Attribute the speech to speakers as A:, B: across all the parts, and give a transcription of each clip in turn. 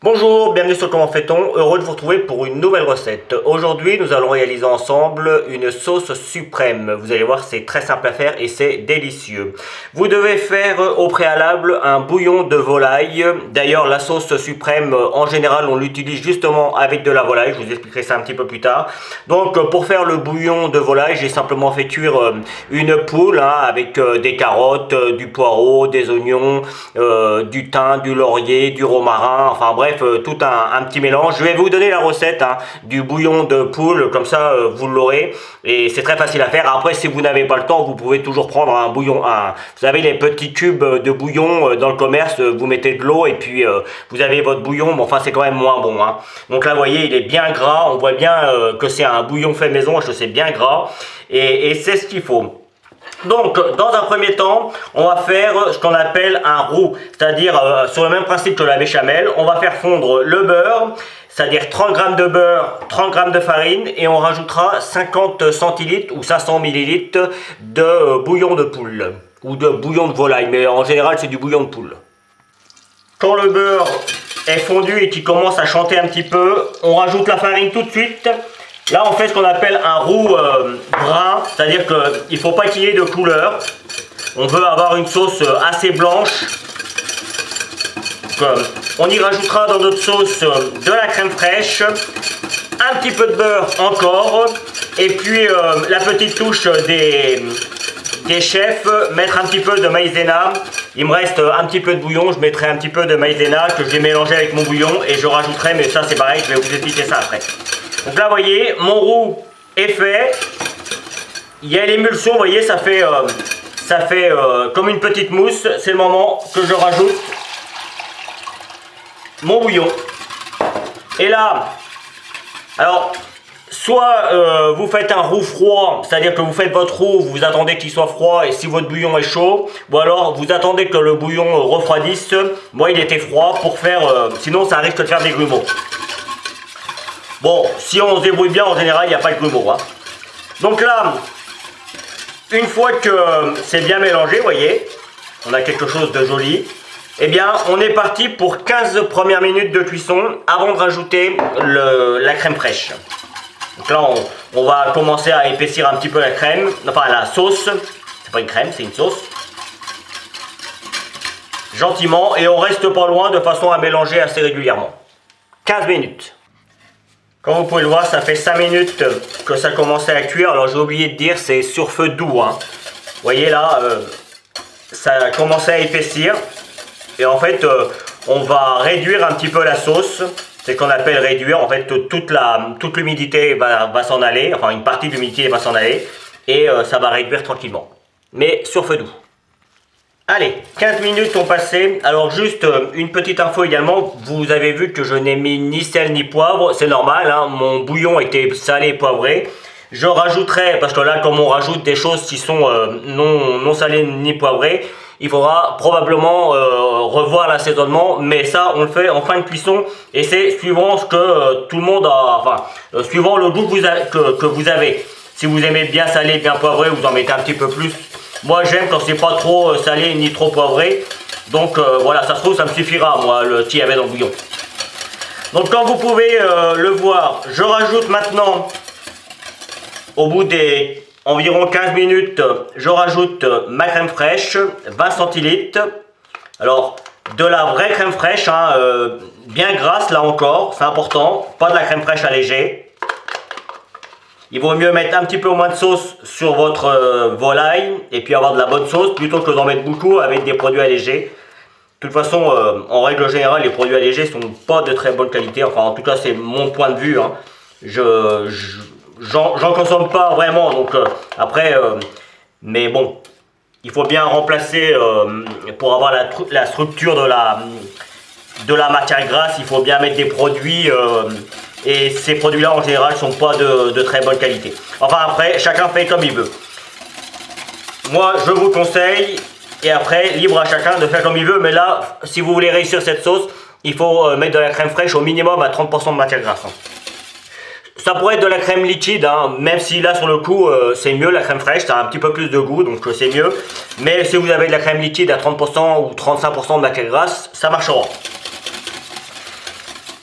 A: Bonjour, bienvenue sur Comment fait-on, heureux de vous retrouver pour une nouvelle recette. Aujourd'hui, nous allons réaliser ensemble une sauce suprême. Vous allez voir, c'est très simple à faire et c'est délicieux. Vous devez faire au préalable un bouillon de volaille. D'ailleurs, la sauce suprême, en général, on l'utilise justement avec de la volaille. Je vous expliquerai ça un petit peu plus tard. Donc, pour faire le bouillon de volaille, j'ai simplement fait cuire une poule avec des carottes, du poireau, des oignons, du thym, du laurier, du romarin, enfin bref, tout un petit mélange. Je vais vous donner la recette du bouillon de poule, comme ça vous l'aurez et c'est très facile à faire. Après, si vous n'avez pas le temps, vous pouvez toujours prendre un bouillon, vous savez les petits cubes de bouillon dans le commerce, vous mettez de l'eau et puis vous avez votre bouillon, mais enfin c'est quand même moins bon. Donc là vous voyez, il est bien gras, on voit bien que c'est un bouillon fait maison, que c'est bien gras et c'est ce qu'il faut. Donc, dans un premier temps, on va faire ce qu'on appelle un roux, c'est-à-dire sur le même principe que la béchamel, on va faire fondre le beurre, c'est-à-dire 30 g de beurre, 30 g de farine, et on rajoutera 50 centilitres ou 500 ml de bouillon de poule, ou de bouillon de volaille, mais en général c'est du bouillon de poule. Quand le beurre est fondu et qu'il commence à chanter un petit peu, on rajoute la farine tout de suite. Là, on fait ce qu'on appelle un roux brun, c'est-à-dire qu'il ne faut pas qu'il y ait de couleur. On veut avoir une sauce assez blanche. On y rajoutera dans notre sauce de la crème fraîche, un petit peu de beurre encore, et puis la petite touche des chefs, mettre un petit peu de maïzena. Il me reste un petit peu de bouillon, je mettrai un petit peu de maïzena que je vais mélanger avec mon bouillon et je rajouterai, mais ça c'est pareil, je vais vous expliquer ça après. Donc là, vous voyez, mon roux est fait. Il y a l'émulsion, vous voyez, ça fait comme une petite mousse. C'est le moment que je rajoute mon bouillon. Et là, alors, soit vous faites un roux froid, c'est-à-dire que vous faites votre roux, vous attendez qu'il soit froid et si votre bouillon est chaud, ou alors vous attendez que le bouillon refroidisse. Moi, il était froid pour faire, sinon ça risque de faire des grumeaux. Bon, si on se débrouille bien, en général, il n'y a pas de grumeaux. Donc là, une fois que c'est bien mélangé, vous voyez, on a quelque chose de joli. Eh bien, on est parti pour 15 premières minutes de cuisson avant de rajouter la crème fraîche. Donc là, on va commencer à épaissir un petit peu la crème, enfin la sauce. C'est pas une crème, c'est une sauce. Gentiment, et on reste pas loin de façon à mélanger assez régulièrement. 15 minutes. Comme vous pouvez le voir, ça fait 5 minutes que ça commençait à cuire. Alors j'ai oublié de dire, c'est sur feu doux. Vous voyez là, ça a commencé à épaissir. Et en fait, on va réduire un petit peu la sauce. C'est ce qu'on appelle réduire. En fait, toute l'humidité va s'en aller. Enfin, une partie de l'humidité va s'en aller. Et ça va réduire tranquillement. Mais sur feu doux. Allez, 15 minutes ont passé. Alors juste une petite info également, vous avez vu que je n'ai mis ni sel ni poivre, c'est normal, mon bouillon était salé et poivré. Je rajouterai, parce que là comme on rajoute des choses qui sont non salées ni poivrées, il faudra probablement revoir l'assaisonnement, mais ça on le fait en fin de cuisson et c'est suivant ce que tout le monde a, enfin suivant le goût que vous avez. Si vous aimez bien salé, bien poivré, vous en mettez un petit peu plus. Moi j'aime quand c'est pas trop salé ni trop poivré. Donc voilà, ça se trouve ça me suffira moi le qu'il y avait dans le bouillon. Donc comme vous pouvez le voir, je rajoute maintenant au bout des environ 15 minutes, je rajoute ma crème fraîche, 20 centilitres. Alors de la vraie crème fraîche, bien grasse là encore, c'est important, pas de la crème fraîche allégée. Il vaut mieux mettre un petit peu moins de sauce sur votre volaille et puis avoir de la bonne sauce plutôt que d'en mettre beaucoup avec des produits allégés. De toute façon, en règle générale, les produits allégés sont pas de très bonne qualité. Enfin, en tout cas, c'est mon point de vue. J'en consomme pas vraiment. Donc après, mais bon, il faut bien remplacer pour avoir la structure de la matière grasse. Il faut bien mettre des produits. Et ces produits-là, en général, ne sont pas de très bonne qualité. Enfin, après, chacun fait comme il veut. Moi, je vous conseille, et après, libre à chacun de faire comme il veut. Mais là, si vous voulez réussir cette sauce, il faut mettre de la crème fraîche au minimum à 30% de matière grasse. Ça pourrait être de la crème liquide, même si là, sur le coup, c'est mieux la crème fraîche. Ça a un petit peu plus de goût, donc c'est mieux. Mais si vous avez de la crème liquide à 30% ou 35% de matière grasse, ça marchera.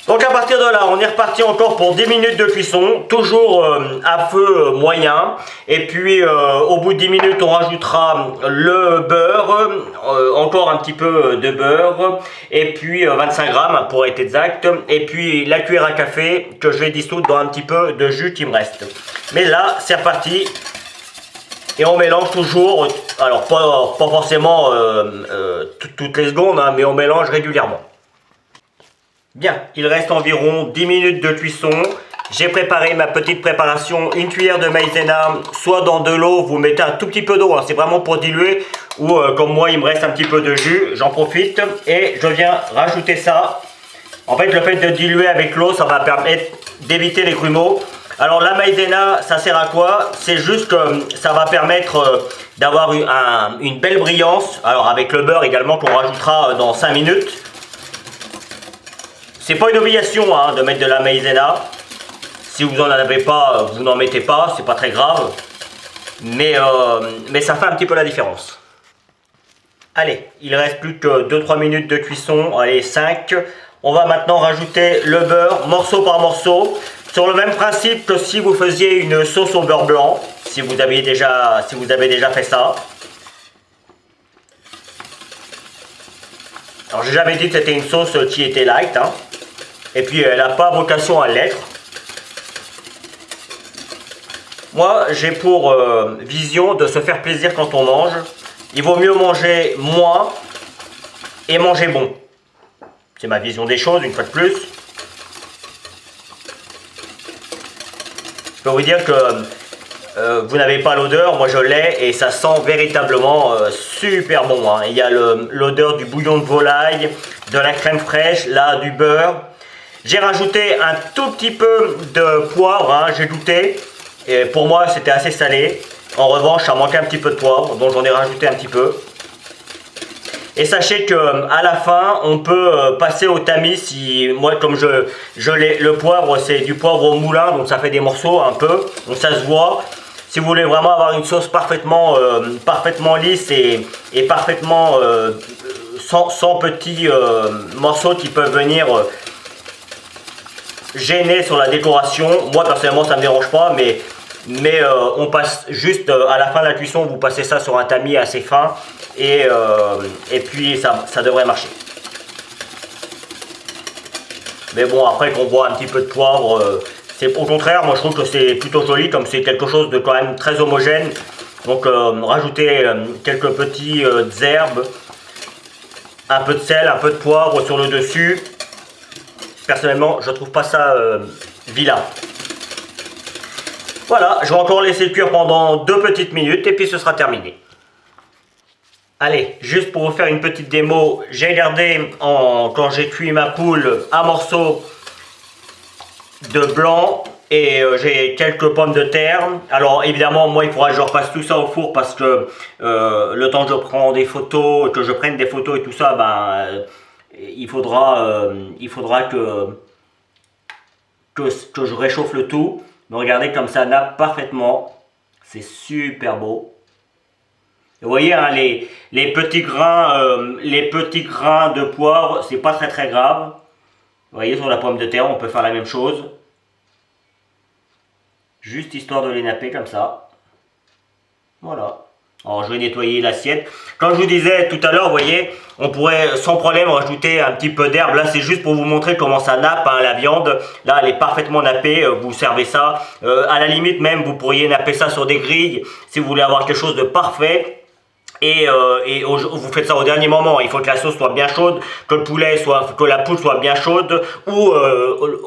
A: Donc à partir de là, on est reparti encore pour 10 minutes de cuisson, toujours à feu moyen. Et puis au bout de 10 minutes, on rajoutera le beurre, encore un petit peu de beurre, et puis 25 grammes pour être exact. Et puis la cuillère à café que je vais dissoudre dans un petit peu de jus qui me reste. Mais là, c'est reparti. Et on mélange toujours, alors pas forcément toutes les secondes, hein, mais on mélange régulièrement. Bien, il reste environ 10 minutes de cuisson. J'ai préparé ma petite préparation, une cuillère de maïzena, soit dans de l'eau, vous mettez un tout petit peu d'eau, hein, c'est vraiment pour diluer, ou comme moi il me reste un petit peu de jus, j'en profite et je viens rajouter ça. En fait, le fait de diluer avec l'eau, ça va permettre d'éviter les grumeaux. Alors la maïzena, ça sert à quoi? C'est juste que ça va permettre d'avoir une belle brillance. Alors avec le beurre également qu'on rajoutera dans 5 minutes. C'est pas une obligation hein, de mettre de la maïzena. Si vous n'en avez pas, vous n'en mettez pas, c'est pas très grave. Mais ça fait un petit peu la différence. Allez, il reste plus que 2-3 minutes de cuisson. Allez, 5. On va maintenant rajouter le beurre, morceau par morceau. Sur le même principe que si vous faisiez une sauce au beurre blanc. Si vous avez déjà fait ça. Alors j'ai jamais dit que c'était une sauce qui était light. Hein. Et puis elle n'a pas vocation à l'être. Moi j'ai pour vision de se faire plaisir quand on mange. Il vaut mieux manger moins et manger bon. C'est ma vision des choses une fois de plus. Je peux vous dire que vous n'avez pas l'odeur, moi je l'ai et ça sent véritablement super bon. Hein. Il y a l'odeur du bouillon de volaille, de la crème fraîche, là du beurre. J'ai rajouté un tout petit peu de poivre, hein, j'ai goûté. Et pour moi c'était assez salé. En revanche ça manquait un petit peu de poivre, donc j'en ai rajouté un petit peu. Et sachez que à la fin on peut passer au tamis. Si moi comme le poivre c'est du poivre au moulin, donc ça fait des morceaux un peu, donc ça se voit. Si vous voulez vraiment avoir une sauce parfaitement lisse et parfaitement sans petits morceaux qui peuvent venir gêner sur la décoration, moi personnellement ça me dérange pas, mais on passe juste à la fin de la cuisson, vous passez ça sur un tamis assez fin et puis ça devrait marcher. Mais bon, après qu'on voit un petit peu de poivre, c'est au contraire, moi je trouve que c'est plutôt joli, comme c'est quelque chose de quand même très homogène. Donc rajouter quelques petites herbes, un peu de sel, un peu de poivre sur le dessus. Personnellement, je trouve pas ça vilain. Voilà, je vais encore laisser cuire pendant 2 petites minutes et puis ce sera terminé. Allez, juste pour vous faire une petite démo, j'ai gardé quand j'ai cuit ma poule un morceau de blanc et j'ai quelques pommes de terre. Alors évidemment, moi il faudra que je repasse tout ça au four parce que le temps que je prends des photos, que je prenne des photos et tout ça, il faudra que je réchauffe le tout. Mais regardez comme ça nappe parfaitement. C'est super beau. Vous voyez hein, les petits grains de poivre, c'est pas très grave. Vous voyez sur la pomme de terre, on peut faire la même chose. Juste histoire de les napper comme ça. Voilà. Alors je vais nettoyer l'assiette. Comme je vous disais tout à l'heure, vous voyez, on pourrait sans problème rajouter un petit peu d'herbe. Là c'est juste pour vous montrer comment ça nappe hein, la viande. Là elle est parfaitement nappée, vous servez ça. À la limite même vous pourriez napper ça sur des grilles si vous voulez avoir quelque chose de parfait. Et vous faites ça au dernier moment. Il faut que la sauce soit bien chaude, que la poule soit bien chaude, ou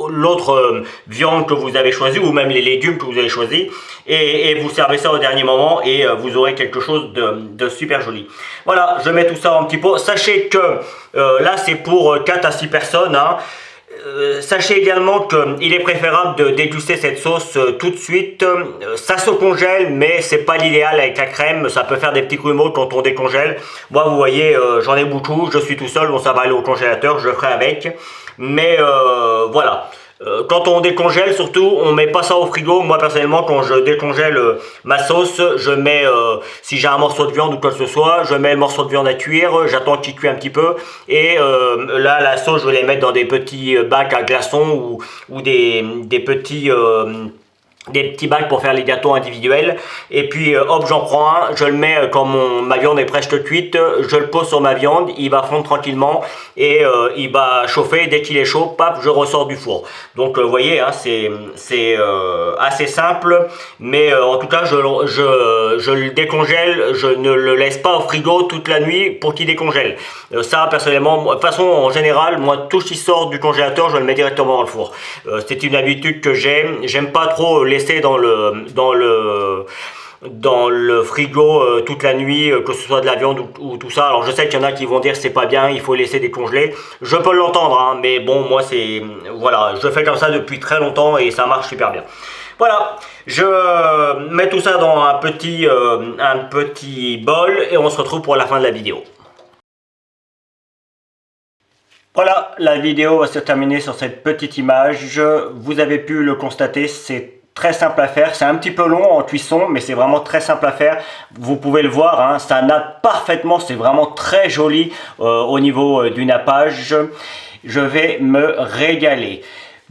A: l'autre viande que vous avez choisi, ou même les légumes que vous avez choisi, et vous servez ça au dernier moment et vous aurez quelque chose de super joli. Voilà, je mets tout ça en petit pot. Sachez que là c'est pour 4 à 6 personnes. Hein. Sachez également qu'il est préférable de déguster cette sauce tout de suite. Ça se congèle, mais c'est pas l'idéal avec la crème. Ça peut faire des petits grumeaux quand on décongèle. Moi, vous voyez, j'en ai beaucoup. Je suis tout seul, bon, ça va aller au congélateur. Je le ferai avec. Mais voilà. Quand on décongèle, surtout, on met pas ça au frigo. Moi personnellement, quand je décongèle ma sauce, je mets, si j'ai un morceau de viande ou quoi que ce soit, je mets le morceau de viande à cuire, j'attends qu'il cuise un petit peu, et là la sauce, je vais les mettre dans des petits bacs à glaçons ou des petits bacs pour faire les gâteaux individuels, et puis hop, j'en prends un, je le mets quand ma viande est presque cuite, je le pose sur ma viande, il va fondre tranquillement et il va chauffer. Dès qu'il est chaud, paf, je ressors du four. Donc vous voyez, hein, c'est assez simple, mais en tout cas je le décongèle, je ne le laisse pas au frigo toute la nuit pour qu'il décongèle. Ça personnellement, de toute façon en général, moi tout ce qui sort du congélateur, je le mets directement dans le four. C'est une habitude que j'aime pas trop laisser dans le frigo toute la nuit, que ce soit de la viande ou tout ça. Alors je sais qu'il y en a qui vont dire c'est pas bien, il faut laisser décongeler. Je peux l'entendre, hein, mais bon, moi c'est voilà, je fais comme ça depuis très longtemps et ça marche super bien. Voilà, je mets tout ça dans un petit bol et on se retrouve pour la fin de la vidéo. Voilà, la vidéo va se terminer sur cette petite image. Vous avez pu le constater, c'est très simple à faire. C'est un petit peu long en cuisson, mais c'est vraiment très simple à faire. Vous pouvez le voir, hein, ça nappe parfaitement. C'est vraiment très joli au niveau du nappage. Je vais me régaler.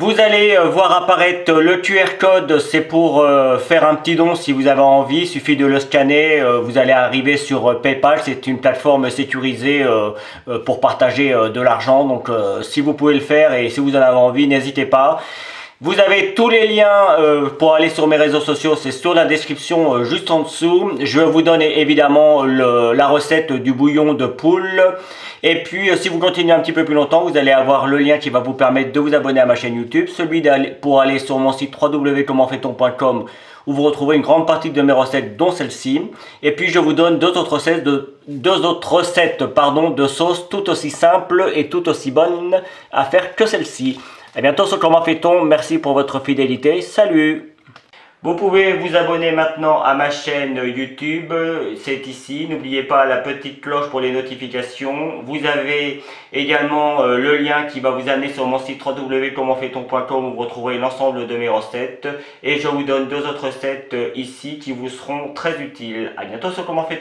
A: Vous allez voir apparaître le QR code, c'est pour faire un petit don si vous avez envie, il suffit de le scanner, vous allez arriver sur PayPal, c'est une plateforme sécurisée pour partager de l'argent, donc si vous pouvez le faire et si vous en avez envie, n'hésitez pas. Vous avez tous les liens pour aller sur mes réseaux sociaux, c'est sur la description juste en dessous. Je vais vous donner évidemment la recette du bouillon de poule. Et puis si vous continuez un petit peu plus longtemps, vous allez avoir le lien qui va vous permettre de vous abonner à ma chaîne YouTube. Celui pour aller sur mon site www.commentfaiton.com où vous retrouvez une grande partie de mes recettes, dont celle-ci. Et puis je vous donne deux autres recettes de sauces tout aussi simples et tout aussi bonnes à faire que celle-ci. À bientôt sur Comment fait-on. Merci pour votre fidélité. Salut! Vous pouvez vous abonner maintenant à ma chaîne YouTube, c'est ici. N'oubliez pas la petite cloche pour les notifications. Vous avez également le lien qui va vous amener sur mon site www.commentfaiton.com où vous retrouverez l'ensemble de mes recettes. Et je vous donne deux autres recettes ici qui vous seront très utiles. À bientôt sur Comment fait-on.